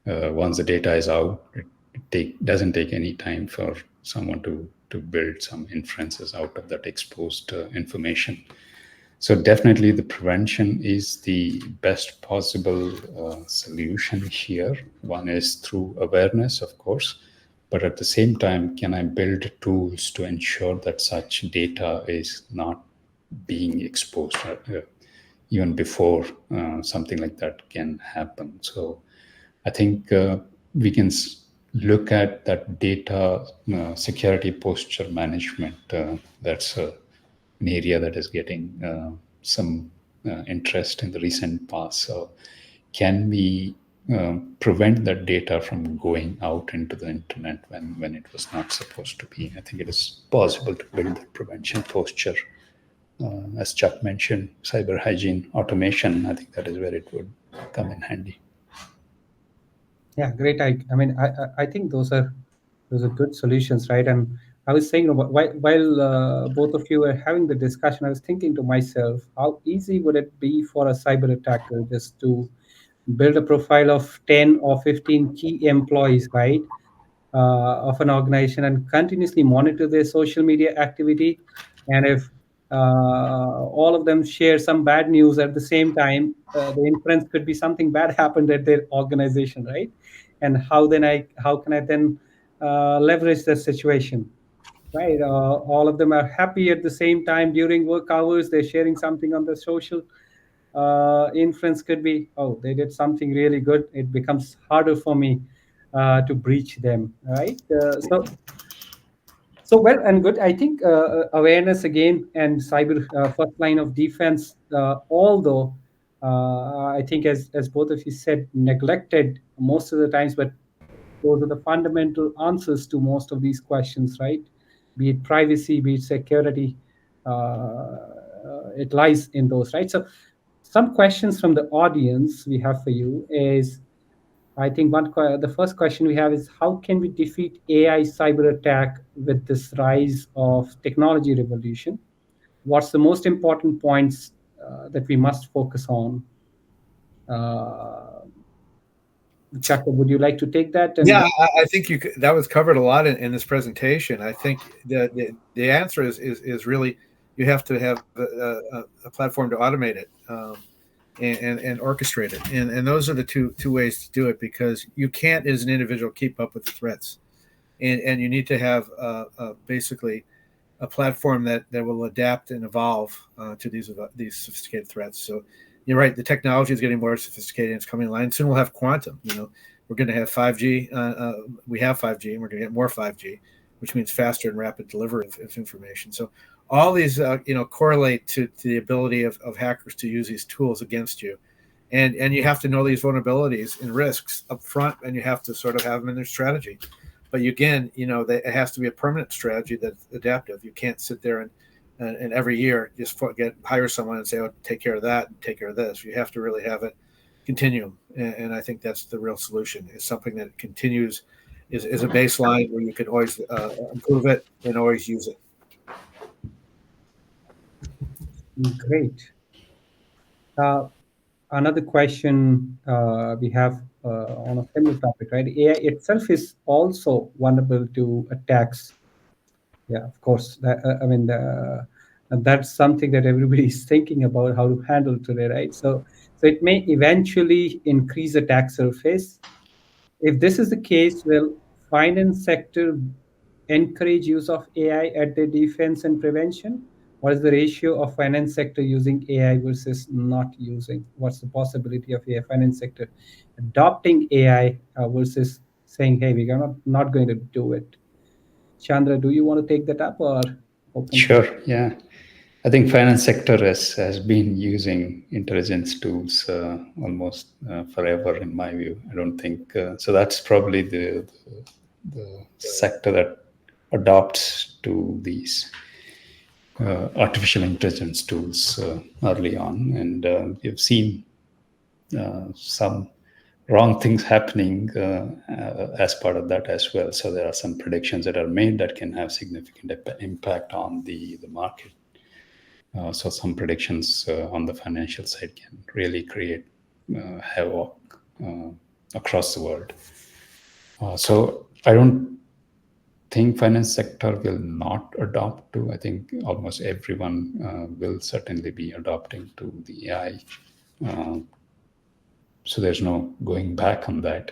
once the data is out, it doesn't take any time for someone to build some inferences out of that exposed information. So definitely the prevention is the best possible solution here. One is through awareness, of course, but at the same time, can I build tools to ensure that such data is not being exposed even before something like that can happen? So I think we can look at that data security posture management. That's an area that is getting some interest in the recent past. So, can we prevent that data from going out into the internet when it was not supposed to be? I think it is possible to build that prevention posture. As Chuck mentioned, cyber hygiene automation, I think that is where it would come in handy. Yeah, great. I mean, I think those are good solutions, right? And I was saying, while both of you were having the discussion, I was thinking to myself, how easy would it be for a cyber attacker just to build a profile of 10 or 15 key employees, right, of an organization and continuously monitor their social media activity. And if all of them share some bad news at the same time, the inference could be something bad happened at their organization, right? And how can I then leverage that situation? Right, all of them are happy at the same time during work hours. They're sharing something on the social. Inference could be, oh, they did something really good. It becomes harder for me to breach them, right? So well and good. I think awareness again and cyber first line of defense. Although I think, as both of you said, neglected most of the times, but those are the fundamental answers to most of these questions, right? Be it privacy, be it security, it lies in those, right? So, some questions from the audience we have for you is, I think the first question we have is, how can we defeat AI cyber attack with this rise of technology revolution? What's the most important points that we must focus on? Uh, Chaka, would you like to take that? And Yeah, I think that was covered a lot in this presentation. I think the answer is really you have to have a platform to automate it and orchestrate it, and those are the two ways to do it, because you can't as an individual keep up with the threats, and you need to have basically a platform that will adapt and evolve to these sophisticated threats. So you're right, the technology is getting more sophisticated and it's coming in line. Soon we'll have quantum. We're going to have 5G. We have 5G, and we're going to get more 5G, which means faster and rapid delivery of information. So all these, correlate to the ability of hackers to use these tools against you, and you have to know these vulnerabilities and risks up front, and you have to sort of have them in their strategy. But again, it has to be a permanent strategy that's adaptive. You can't sit there and every year just hire someone and say, "Oh, take care of that and take care of this." You have to really have it continuum, and I think that's the real solution. It's something that continues, is a baseline where you can always improve it and always use it. great. Another question we have on a similar topic, right? AI itself is also vulnerable to attacks. Yeah, of course. I mean, that's something that everybody is thinking about how to handle today, right? So it may eventually increase attack surface. If this is the case, will finance sector encourage use of AI at their defense and prevention? What is the ratio of finance sector using AI versus not using? What's the possibility of a finance sector adopting AI versus saying, "Hey, we're not going to do it"? Chandra, do you want to take that up or open? Sure. Yeah. I think finance sector has been using intelligence tools almost forever, in my view. I don't think so. That's probably the sector that adopts to these artificial intelligence tools early on, and we've seen some wrong things happening as part of that as well. So there are some predictions that are made that can have significant impact on the market. So some predictions on the financial side can really create havoc across the world. So I don't think finance sector will not adopt to. I think almost everyone will certainly be adopting to the AI. Uh, so there's no going back on that.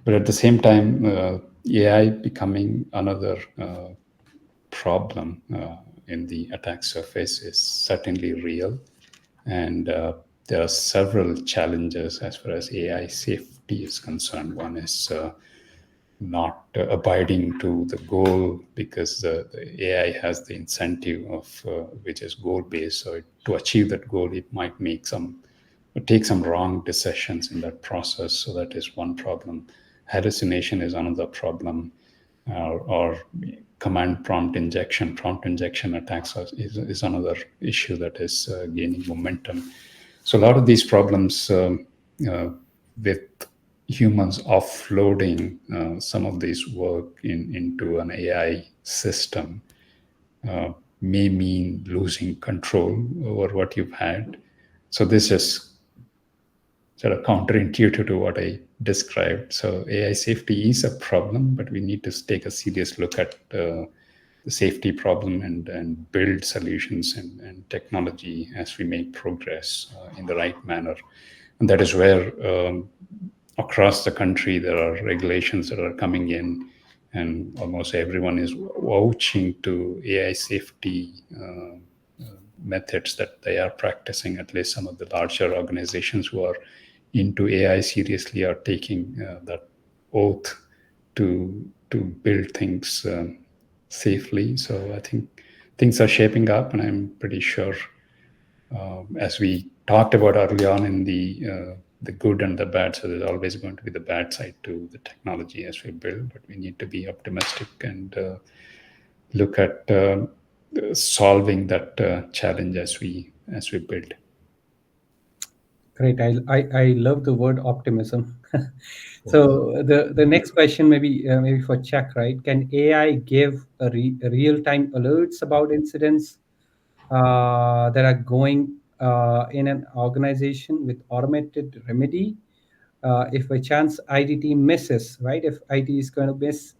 But at the same time, AI becoming another problem in the attack surface is certainly real. And there are several challenges as far as AI safety is concerned. One is not abiding to the goal, because the AI has the incentive of which is goal based. So to achieve that goal, it might take some wrong decisions in that process. So that is one problem. Hallucination is another problem, or command prompt injection attacks is another issue that is gaining momentum. So a lot of these problems uh, with humans offloading some of this work into an AI system uh, may mean losing control over what you've had. So this is sort of counterintuitive to what I described. So AI safety is a problem, but we need to take a serious look at the safety problem and build solutions and technology as we make progress in the right manner. And that is where across the country there are regulations that are coming in, and almost everyone is vouching to AI safety methods that they are practicing. At least some of the larger organizations who are into AI seriously are taking that oath to build things safely. So I think things are shaping up, and I'm pretty sure, as we talked about early on in the good and the bad. So there's always going to be the bad side to the technology as we build, but we need to be optimistic and look at solving that challenge as we build. Great. I love the word optimism. So the next question, maybe for Chuck, right? Can AI give real time alerts about incidents that are going in an organization with automated remedy? If by chance IT team misses, right? If IT is going to miss,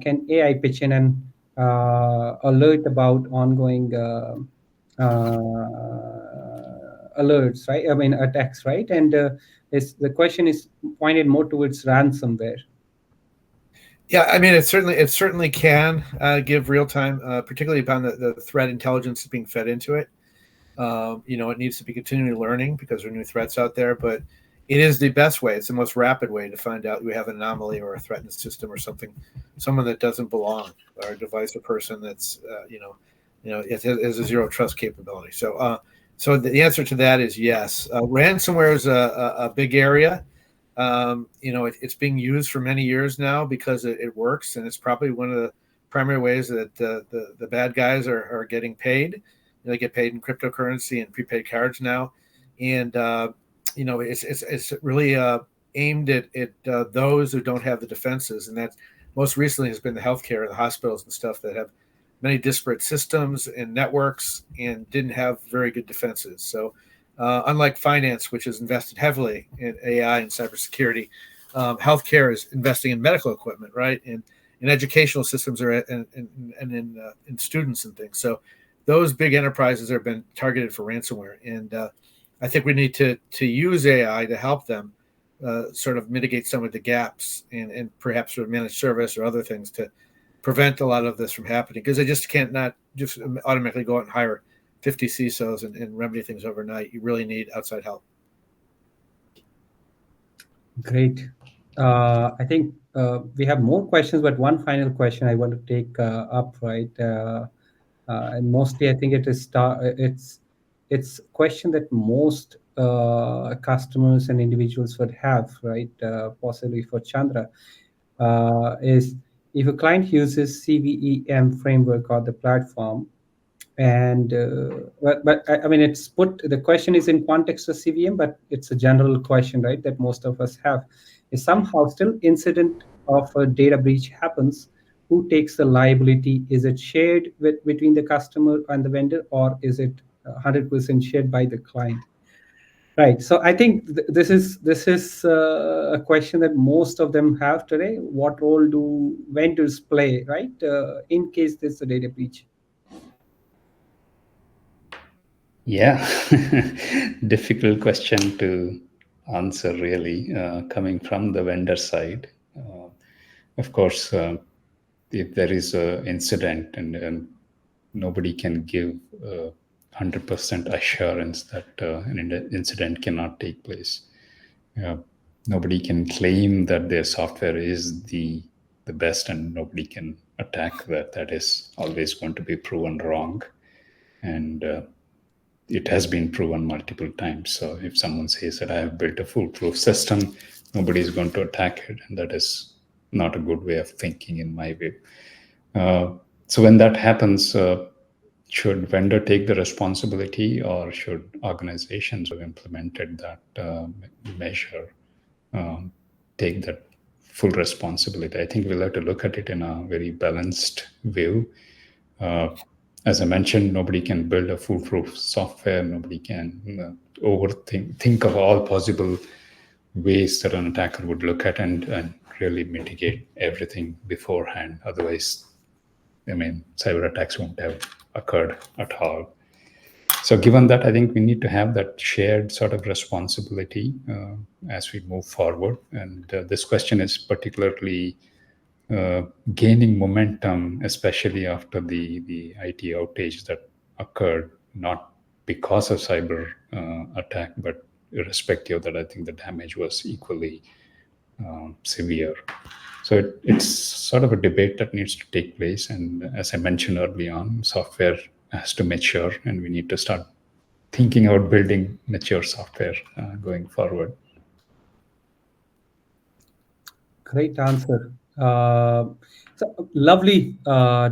can AI pitch in and alert about ongoing alerts, right? I mean, attacks, right? And the question is pointed more towards ransomware. Yeah, I mean, it certainly can give real time, particularly upon the threat intelligence being fed into it. It needs to be continually learning because there are new threats out there, but it is the best way. It's the most rapid way to find out we have an anomaly or a threat in the system or something, someone that doesn't belong, or a device or person that's, it has a zero trust capability. So the answer to that is yes. Ransomware is a big area. It's being used for many years now because it works, and it's probably one of the primary ways that the bad guys are getting paid. They get paid in cryptocurrency and prepaid cards now, and it's really aimed at those who don't have the defenses, and that most recently has been the healthcare, the hospitals and stuff that have many disparate systems and networks and didn't have very good defenses. So unlike finance, which has invested heavily in AI and cybersecurity, healthcare is investing in medical equipment, right? And in educational systems are and in students and things. So those big enterprises have been targeted for ransomware, and I think we need to use AI to help them sort of mitigate some of the gaps and perhaps sort of managed service or other things to prevent a lot of this from happening, because they just can't not just automatically go out and hire 50 CISOs and remedy things overnight. You really need outside help. Great. I think we have more questions, but one final question I want to take up, right? And mostly, I think it's a question that most customers and individuals would have, right? Possibly for Chandra, is if a client uses CVEM framework or the platform, and I mean, it's put, the question is in context of CVM, but it's a general question, right, that most of us have, is somehow still incident of a data breach happens, who takes the liability? Is it shared between the customer and the vendor, or is it 100% shared by the client. Right. So I think this is a question that most of them have today. What role do vendors play, right? In case there's a data breach. Yeah, difficult question to answer, really, coming from the vendor side. Of course, if there is an incident and nobody can give 100% assurance that an incident cannot take place. Nobody can claim that their software is the best, and nobody can attack that. That is always going to be proven wrong, and it has been proven multiple times. So if someone says that I have built a foolproof system, nobody is going to attack it, and that is not a good way of thinking, in my view. So when that happens, should vendor take the responsibility, or should organizations who have implemented that measure take that full responsibility? I think we'll have to look at it in a very balanced view. As I mentioned, nobody can build a foolproof software. Nobody can think of all possible ways that an attacker would look at and really mitigate everything beforehand. Otherwise, I mean, cyber attacks won't have occurred at all. So given that, I think we need to have that shared sort of responsibility as we move forward. And this question is particularly gaining momentum, especially after the IT outage that occurred, not because of cyber attack, but irrespective of that, I think the damage was equally severe. So it's sort of a debate that needs to take place. And as I mentioned early on, software has to mature, and we need to start thinking about building mature software going forward. Great answer. So lovely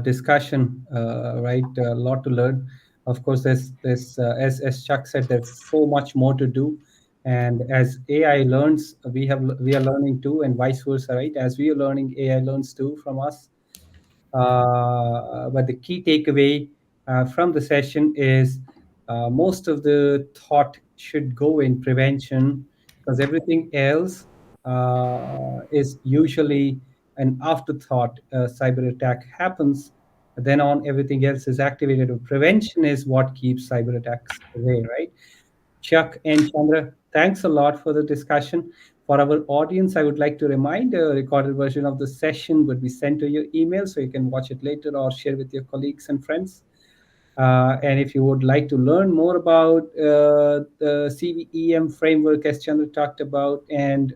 discussion, right? A lot to learn. Of course, there's as Chuck said, there's so much more to do, and as AI learns, we are learning too, and vice versa, right? As we are learning, AI learns too from us. But the key takeaway from the session is most of the thought should go in prevention, because everything else is usually an afterthought. Cyber attack happens, then on everything else is activated. Prevention is what keeps cyber attacks away, right? Chuck and Chandra, thanks a lot for the discussion. For our audience, I would like to remind a recorded version of the session would be sent to your email, so you can watch it later or share with your colleagues and friends. And if you would like to learn more about the CVEM framework, as Chandra talked about, and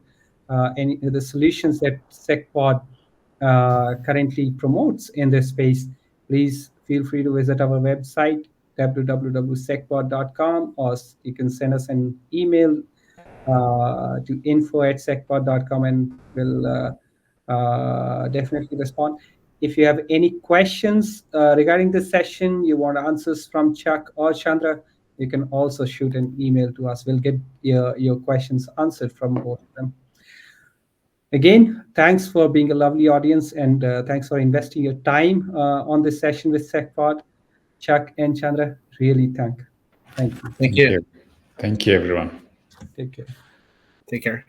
any the solutions that SecPod currently promotes in this space, please feel free to visit our website, www.secpod.com, or you can send us an email to info@secpod.com, and we'll definitely respond. If you have any questions regarding this session, you want answers from Chuck or Chandra, you can also shoot an email to us. We'll get your questions answered from both of them. Again, thanks for being a lovely audience, and thanks for investing your time on this session with SecPod. Chuck and Chandra, really thank you. Thank you. Thank you, everyone. Take care. Take care.